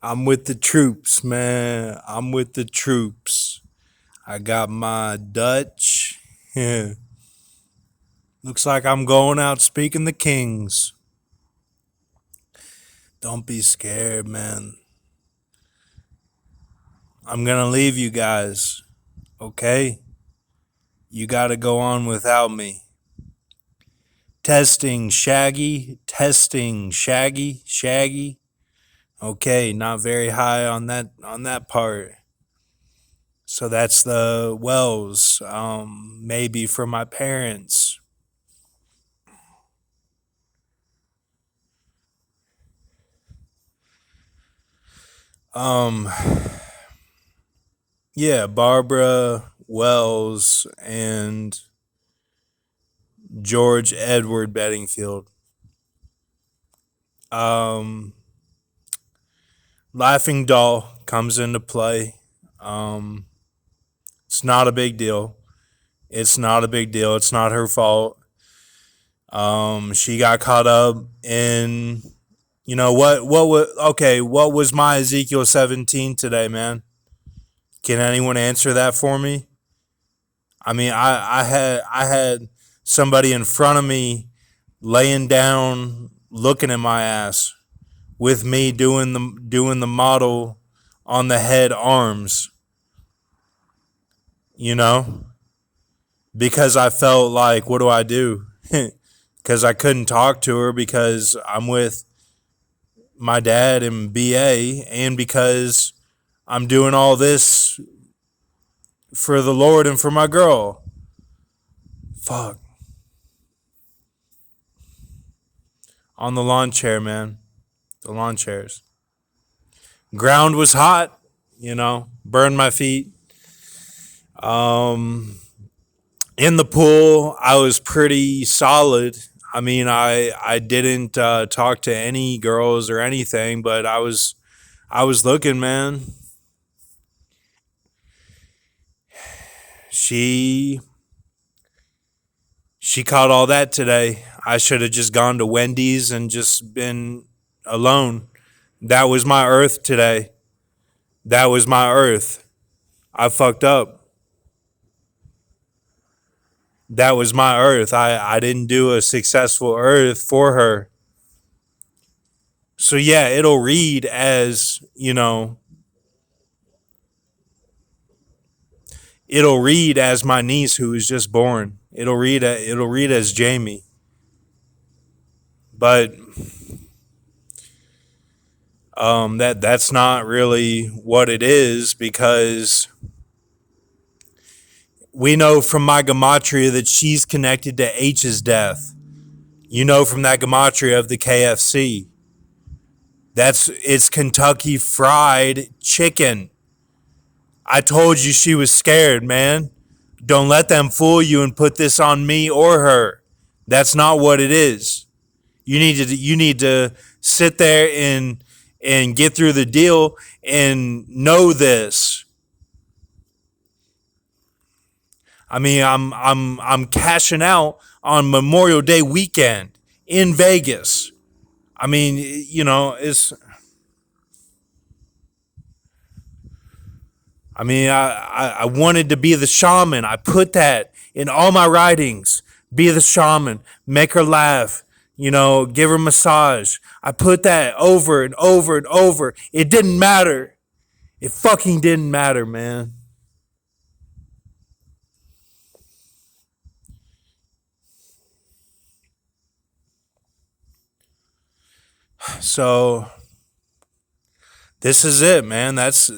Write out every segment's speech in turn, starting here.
I'm with the troops, man. I'm with the troops. I got my Dutch. Looks like I'm going out speaking the kings. Don't be scared, man. I'm gonna leave you guys, okay? You gotta go on without me. Testing, Shaggy. Testing, Shaggy. Shaggy. Okay, not very high on that part. So that's the Wells. Maybe for my parents. Um, yeah, Barbara Wells and George Edward Bedingfield. Um, Laughing Doll comes into play. Um, it's not a big deal. It's not a big deal. It's not her fault. She got caught up in, what was okay. What was my Ezekiel 17 today, man? Can anyone answer that for me? I mean, I had somebody in front of me laying down, looking at my ass, with me doing the model on the head arms. You know, because I felt like, what do I do? Because I couldn't talk to her because I'm with my dad and BA, and because I'm doing all this for the Lord and for my girl. Fuck. On the lawn chair, man. The lawn chairs. Ground was hot, burned my feet. Um, in the pool, I was pretty solid. I mean, I didn't talk to any girls or anything, but I was looking, man. She she caught all that today. I should have just gone to Wendy's and just been alone. That was my earth today. That was my earth. I fucked up. That was my earth. I didn't do a successful earth for her. So yeah, it'll read as, it'll read as my niece who was just born. It'll read as Jamie. But that's not really what it is, because we know from my gematria that she's connected to H's death. You know, from that gematria of the KFC. It's Kentucky Fried Chicken. I told you she was scared, man. Don't let them fool you and put this on me or her. That's not what it is. You need to sit there and get through the deal and know this. I mean, I'm cashing out on Memorial Day weekend in Vegas. I mean, it's. I mean, I wanted to be the shaman. I put that in all my writings. Be the shaman. Make her laugh. Give her a massage. I put that over and over and over. It didn't matter. It fucking didn't matter, man. So this is it, man. That's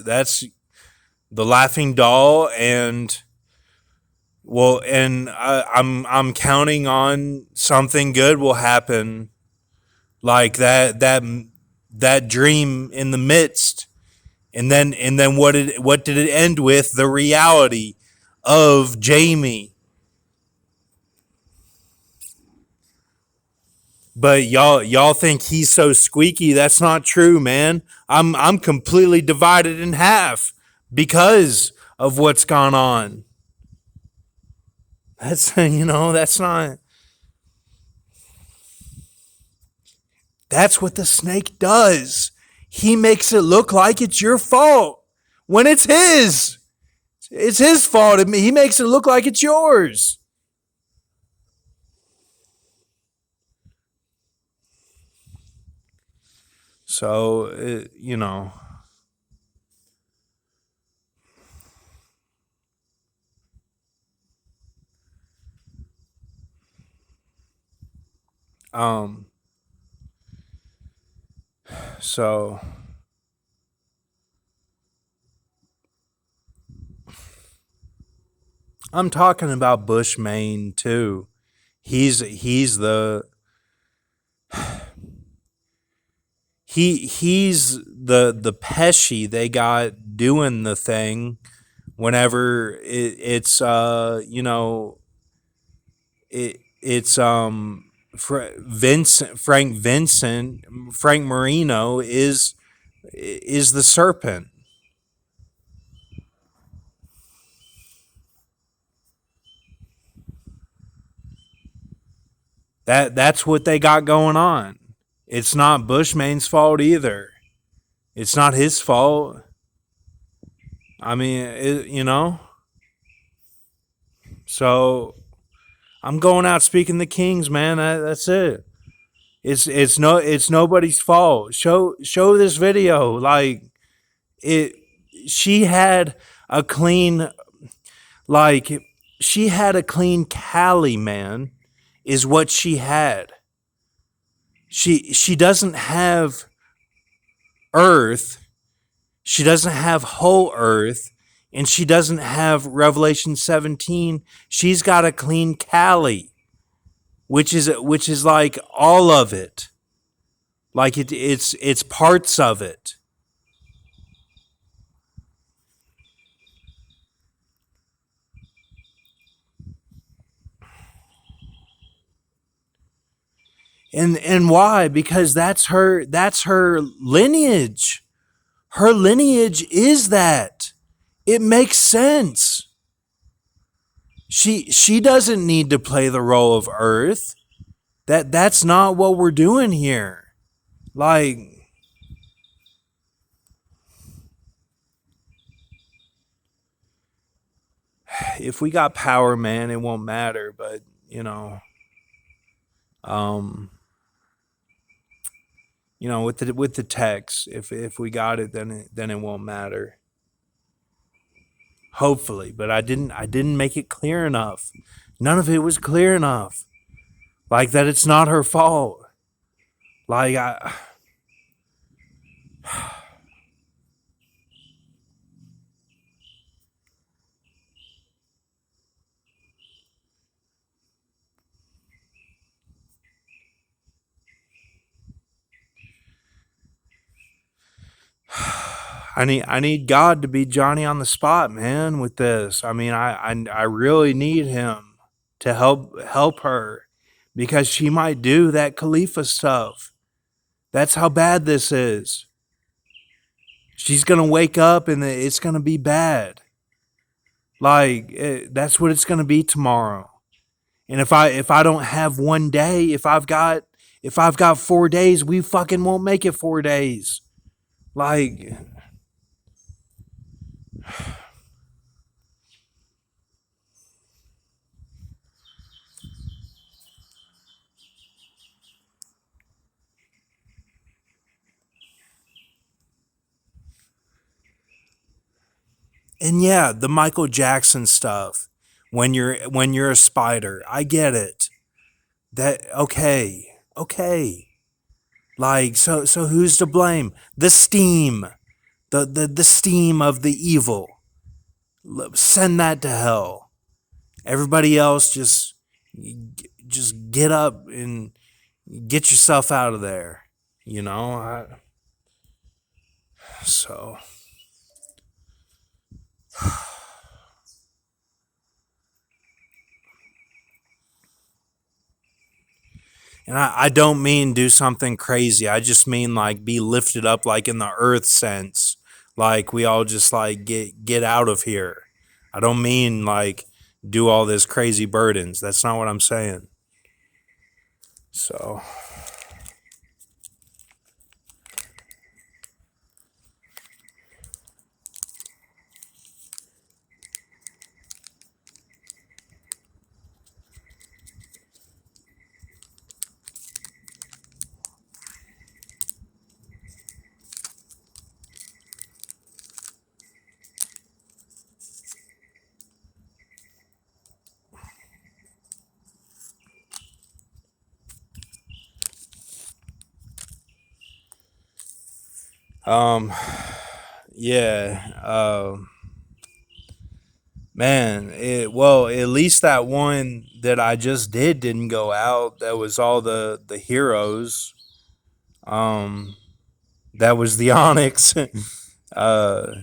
the laughing doll, and I'm counting on something good will happen, like that dream in the midst, and then what did it end with? The reality of Jamie. But y'all think he's so squeaky. That's not true, man. I'm completely divided in half because of what's gone on. That's not. That's what the snake does. he makes it look like it's your fault when it's his. It's his fault. He makes it look like it's yours. So, you know, um, so I'm talking about Bushmain too. He's the Pesci they got doing the thing whenever it's you know it's Frank Marino is the serpent. That's what they got going on. It's not Bushmain's fault either. It's not his fault. I mean, you know. So I'm going out speaking the Kings, man. That's it. It's nobody's fault. Show this video like it. She had a clean like she had a clean Cali, man. Is what she had. She doesn't have Earth. She doesn't have whole Earth, and she doesn't have Revelation 17. She's got a clean Cali, which is like all of it. Like it's parts of it. And why? Because that's her lineage. Her lineage is that. It makes sense. She doesn't need to play the role of Earth. That's not what we're doing here. Like, if we got power, man, it won't matter. But um, with the text, if we got it, then it won't matter. Hopefully, but I didn't make it clear enough. None of it was clear enough. Like that, it's not her fault. Like I. I need God to be Johnny on the spot, man, with this. I mean, I really need him to help her because she might do that Khalifa stuff. That's how bad this is. She's gonna wake up and it's gonna be bad. Like that's what it's gonna be tomorrow. And if I don't have one day, if I've got 4 days, we fucking won't make it 4 days. Like, and yeah, the Michael Jackson stuff. When you're a spider, I get it. That okay. Like so who's to blame? The steam, the steam of the evil. Send that to hell. Everybody else just get up and get yourself out of there. You know. So and I don't mean do something crazy. I just mean like be lifted up like in the earth sense. Like we all just like get out of here. I don't mean like do all this crazy burdens. That's not what I'm saying. So Um, yeah. Man, well, at least that one that I just didn't go out. That was all the heroes. Um, that was the Onyx. uh,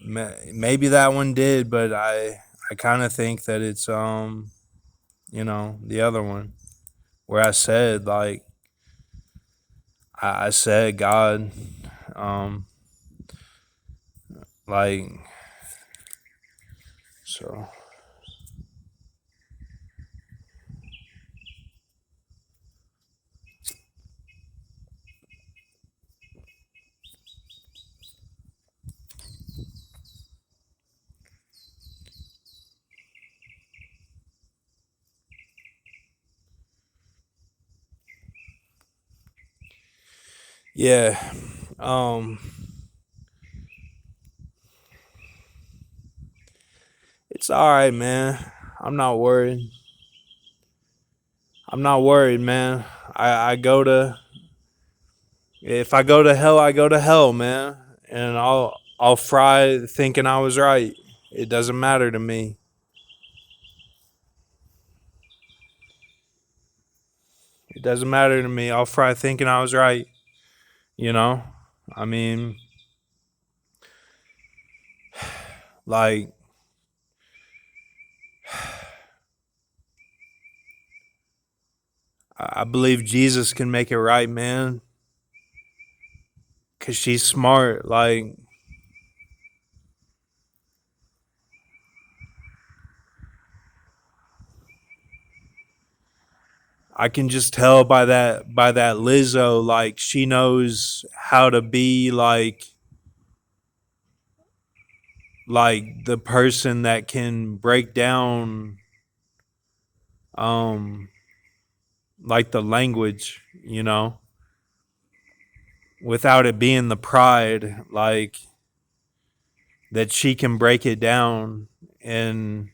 maybe that one did, but I kind of think that it's the other one where I said like I said God, um, like so. Yeah. Um, it's all right, man. I'm not worried. I'm not worried, man. I go to if I go to hell, I go to hell, man, and I'll fry thinking I was right. It doesn't matter to me. It doesn't matter to me. I'll fry thinking I was right. You know, I mean, like I believe Jesus can make it right, man, cause she's smart. Like I can just tell by that Lizzo, like she knows how to be like the person that can break down um like the language, without it being the pride, like that she can break it down. And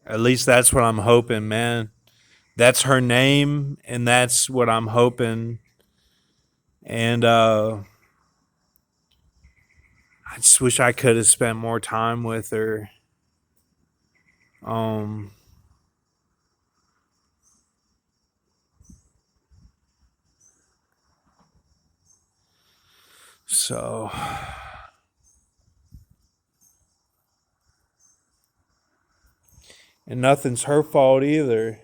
at least that's what I'm hoping, man. That's her name and that's what I'm hoping. And I just wish I could have spent more time with her. Um so and nothing's her fault either.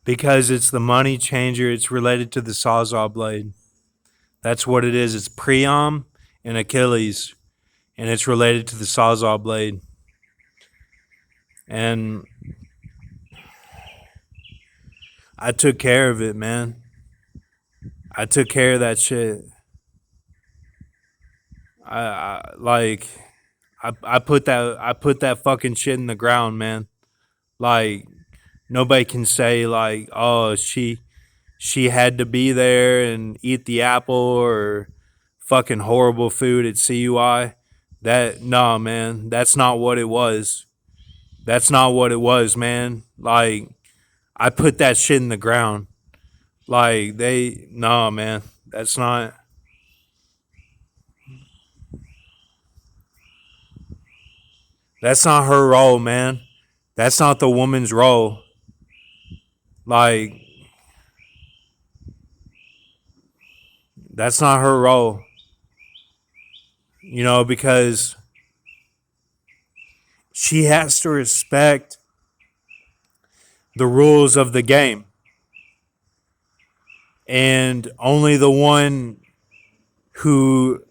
Because it's the money changer, it's related to the Sawzall blade. That's what it is. It's Priam and Achilles, and it's related to the Sawzall blade. And I took care of it, man. I took care of that shit. I like I put that fucking shit in the ground, man. Like nobody can say like, oh, she had to be there and eat the apple or fucking horrible food at CUI. That no, man, that's not what it was. That's not what it was, man. Like, I put that shit in the ground. Like, no, man. That's not her role, man. That's not the woman's role. Like, that's not her role. Because she has to respect the rules of the game. And who only the one who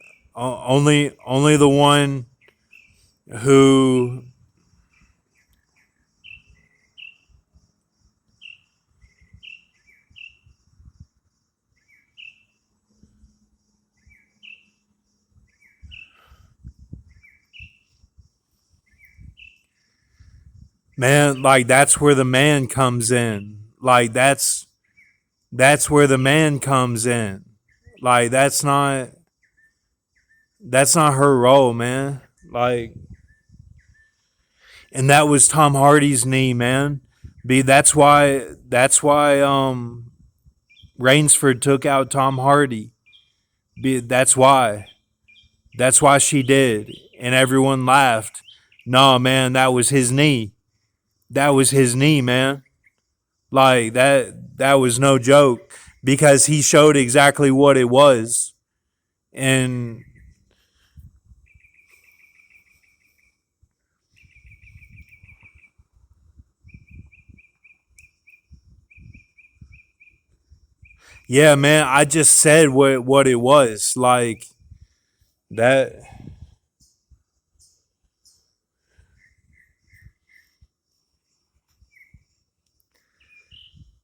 man, like, that's where the man comes in. Like, that's where the man comes in. Like, that's not her role, man. Like, and that was Tom Hardy's knee, man. That's why Rainsford took out Tom Hardy. That's why she did, and everyone laughed. No, man, that was his knee. That was his knee, man. Like, that was no joke, because he showed exactly what it was. And yeah, man, I just said what it was. Like, that.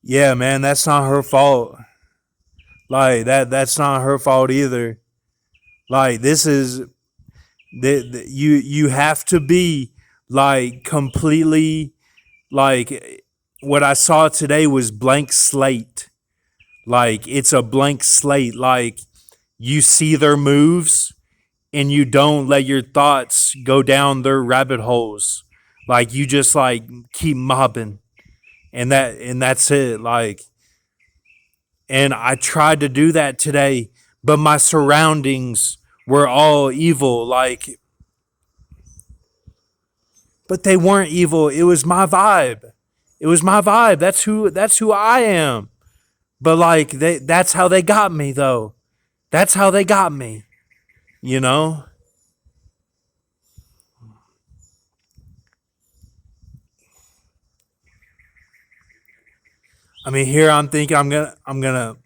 Yeah, man, that's not her fault. Like, that's not her fault either. Like, this is you have to be, like, completely, like, what I saw today was blank slate. Like, it's a blank slate. Like, you see their moves and you don't let your thoughts go down their rabbit holes. Like, you just, like, keep mobbing, and that's it. Like, and I tried to do that today, but my surroundings were all evil. Like, but they weren't evil. It was my vibe. It was my vibe. That's who I am. But, like, that's how they got me, though. That's how they got me. You know? I mean, here I'm thinking I'm gonna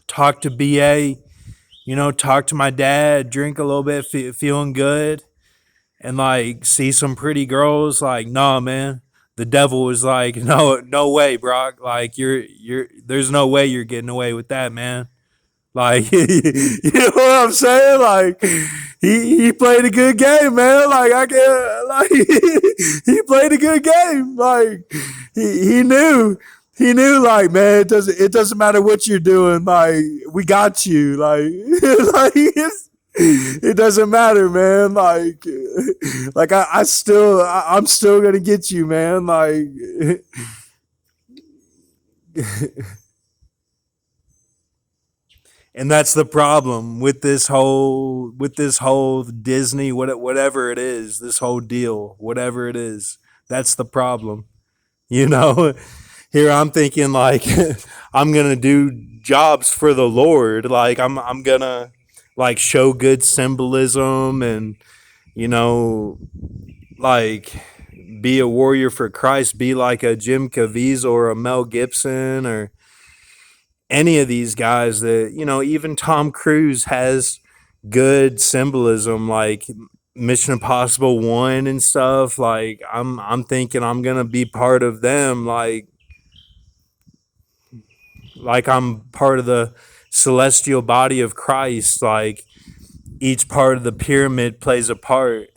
talk to BA, talk to my dad, drink a little bit, feeling good, and, like, see some pretty girls. Like, nah, man. The devil was like, no, no way, Brock. Like, there's no way you're getting away with that, man. Like, you know what I'm saying? Like, he played a good game, man. Like, I can like he played a good game. Like, he knew, like, man, it doesn't matter what you're doing. Like, we got you. Like, it doesn't matter, man. Like, I'm still gonna get you, man. Like, and that's the problem with this whole Disney, whatever it is, this whole deal, whatever it is. That's the problem. You know, here I'm thinking, like, I'm gonna do jobs for the Lord. Like, I'm gonna, like, show good symbolism, and, you know, like, be a warrior for Christ, be like a Jim Caviezel or a Mel Gibson or any of these guys that, even Tom Cruise has good symbolism, like Mission Impossible 1 and stuff. Like, I'm thinking I'm going to be part of them, like I'm part of the celestial body of Christ. Like, each part of the pyramid plays a part,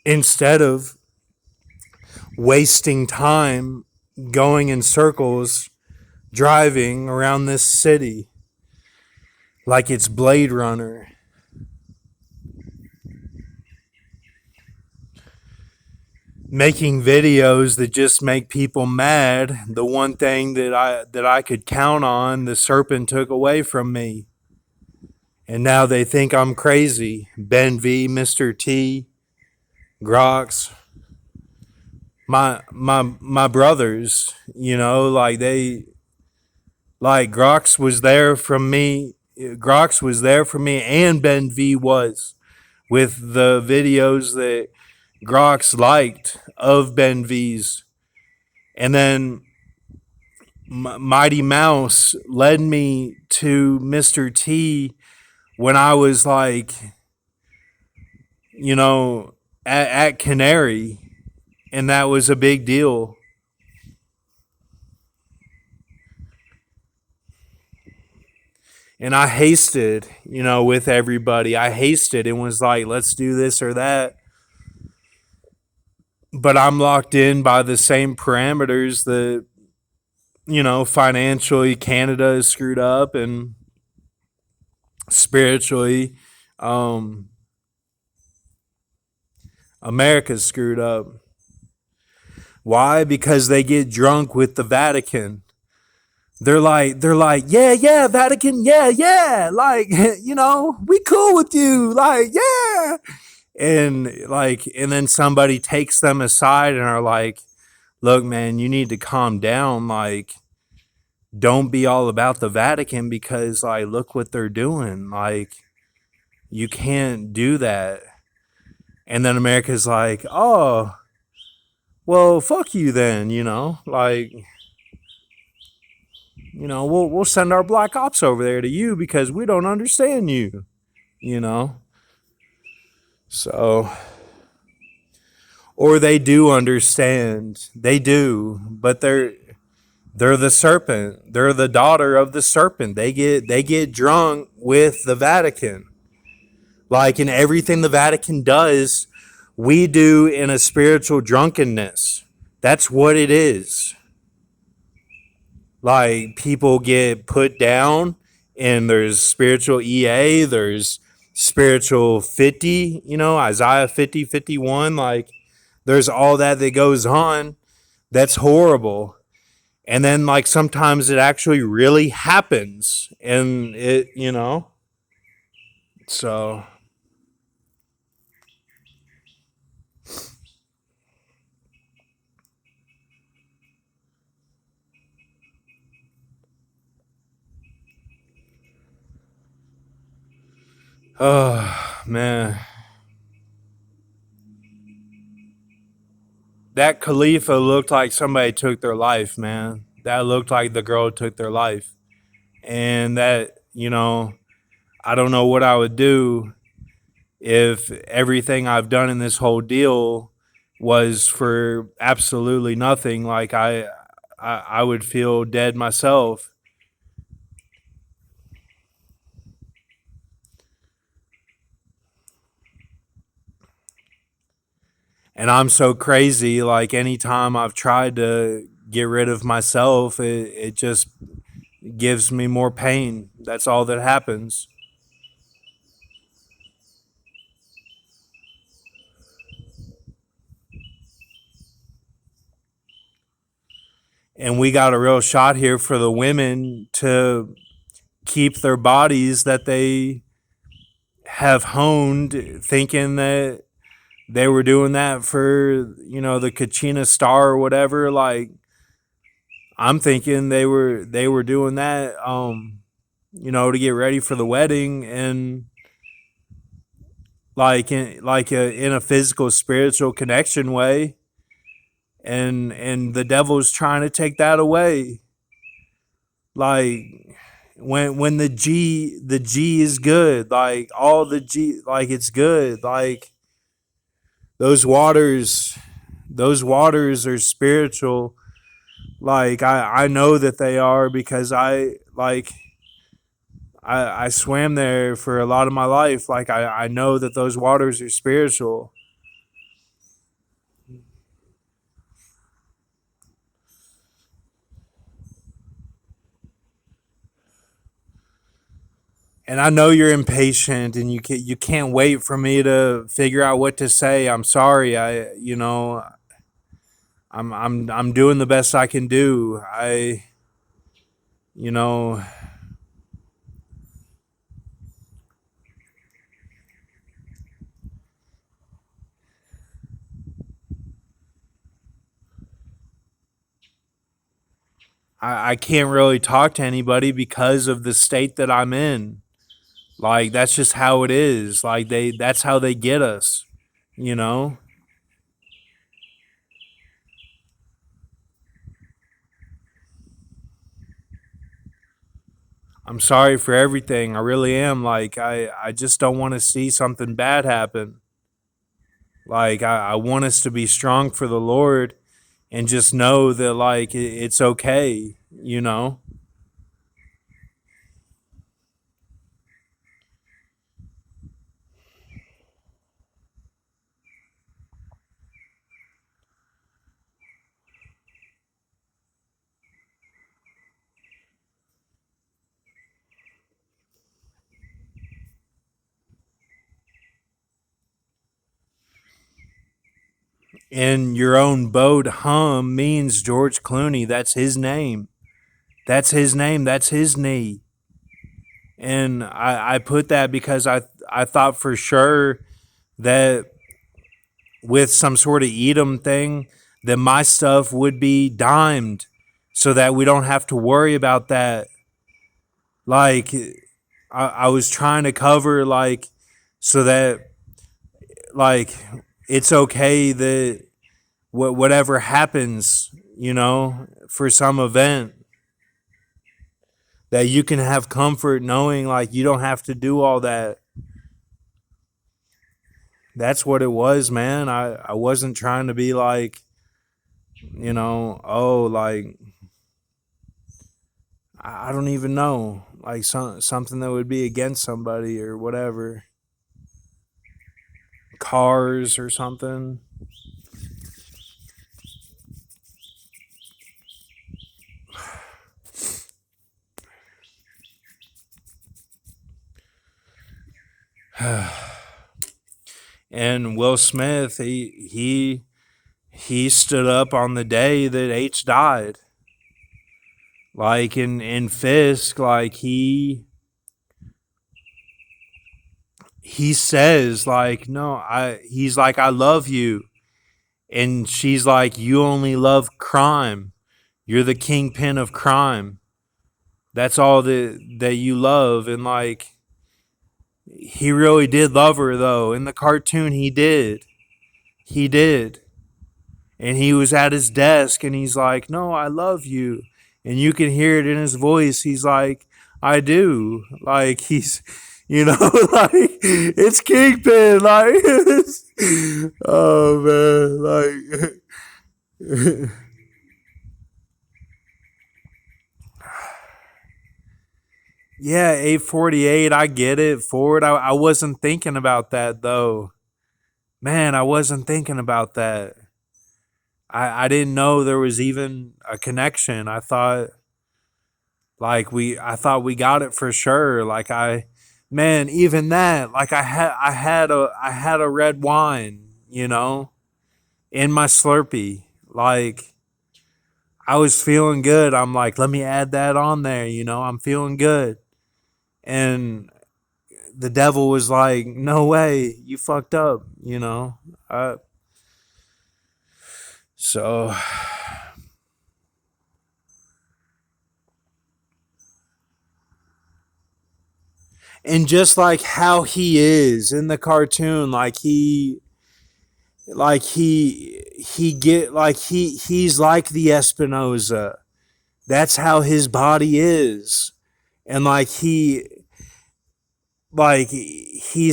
instead of wasting time going in circles driving around this city like it's Blade Runner. making videos that just make people mad. The one thing that I could count on, the serpent took away from me. And now they think I'm crazy. Ben V, Mr. T, Grox, my brothers, like Grox was there from me. Grox was there for me, and Ben V was, with the videos that Grox liked of Ben V's. And then Mighty Mouse led me to Mr. T when I was like, at Canary, and that was a big deal. And I hasted, with everybody. I hasted and was like, let's do this or that. But I'm locked in by the same parameters that, financially Canada is screwed up, and spiritually, um, America's screwed up. Why? Because they get drunk with the Vatican. They're like, yeah, yeah, Vatican, yeah, yeah, like, we cool with you, like, yeah. And then somebody takes them aside and are like, look, man, you need to calm down. Like, don't be all about the Vatican, because, like, look what they're doing. Like, you can't do that. And then America's like, oh, well, fuck you then, like, we'll send our black ops over there to you because we don't understand you, you know. So, or they do understand. They do, but they're the serpent. They're the daughter of the serpent. They get drunk with the Vatican. Like, in everything the Vatican does, we do in a spiritual drunkenness. That's what it is. Like, people get put down, and there's spiritual EA, there's spiritual 50, Isaiah 50, 51. Like, there's all that goes on. That's horrible. And then, like, sometimes it actually really happens, and so. Oh, man. That Khalifa looked like somebody took their life, man. That looked like the girl took their life. And that, I don't know what I would do if everything I've done in this whole deal was for absolutely nothing. Like, I would feel dead myself. And I'm so crazy. Like, anytime I've tried to get rid of myself, it just gives me more pain. That's all that happens. And we got a real shot here for the women to keep their bodies that they have honed, thinking that they were doing that for, the Kachina Star or whatever. Like, I'm thinking they were doing that, to get ready for the wedding, and like in a physical spiritual connection way, and the devil's trying to take that away. Like, when the G is good, like, all the G, like, it's good. Like, those waters those waters are spiritual. Like, I know that they are, because I swam there for a lot of my life. Like, I know that those waters are spiritual. And I know you're impatient, and you can't wait for me to figure out what to say. I'm sorry. I'm doing the best I can do. You know, I can't really talk to anybody because of the state that I'm in. Like that's just how it is. Like that's how they get us, you know? I'm sorry for everything. I really am. Like I just don't want to see something bad happen. Like I want us to be strong for the Lord and just know that like it's okay, you know? In your own boat hum means George Clooney. That's his name. That's his name. That's his knee. And I put that because I thought for sure that with some sort of Edom thing, that my stuff would be dimed so that we don't have to worry about that. Like, I was trying to cover, like, so that, like, it's okay that whatever happens, you know, for some event, that you can have comfort knowing, like, you don't have to do all that. That's what it was, man. I wasn't trying to be like, oh, like, I don't even know, like something that would be against somebody or whatever, cars or something. And Will Smith, he stood up on the day that H died. Like in Fisk, like he says like, no, he's like, I love you. And she's like, you only love crime. You're the kingpin of crime. That's all that you love. And like, he really did love her though. In the cartoon, he did. He did. And he was at his desk and he's like, no, I love you. And you can hear it in his voice. He's like, I do. Like, he's, like, it's Kingpin. Like, oh, man. Like, yeah, 848. I get it. Ford. I wasn't thinking about that, though. Man, I wasn't thinking about that. I didn't know there was even a connection. I thought we got it for sure. Like man, even that, like I had a red wine, in my Slurpee. Like I was feeling good. I'm like, let me add that on there, I'm feeling good. And the devil was like, no way, you fucked up, so and just like how he is in the cartoon, he get like he's like the Espinoza. That's how his body is. And he's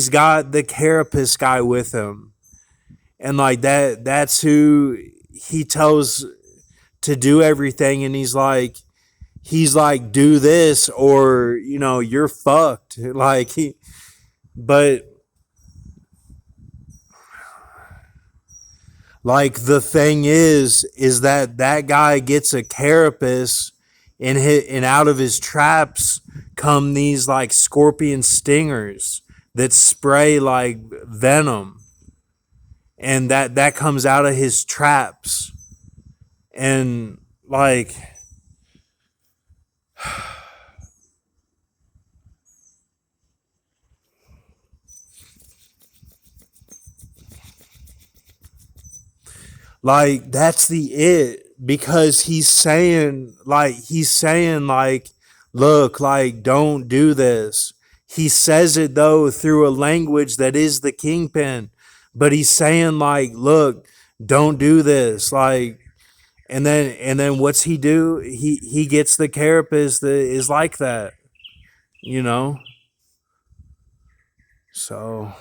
got the carapace guy with him. And like that's who he tells to do everything. And he's like do this or you're fucked. But like the thing is that guy gets a carapace and out of his traps come these like scorpion stingers that spray like venom, and that comes out of his traps. And like, like that's the it, because he's saying like, look, like, don't do this. He says it though through a language that is the Kingpin, but he's saying like, look, don't do this, like. And then what's he do? He gets the carapace that is like that, you know. So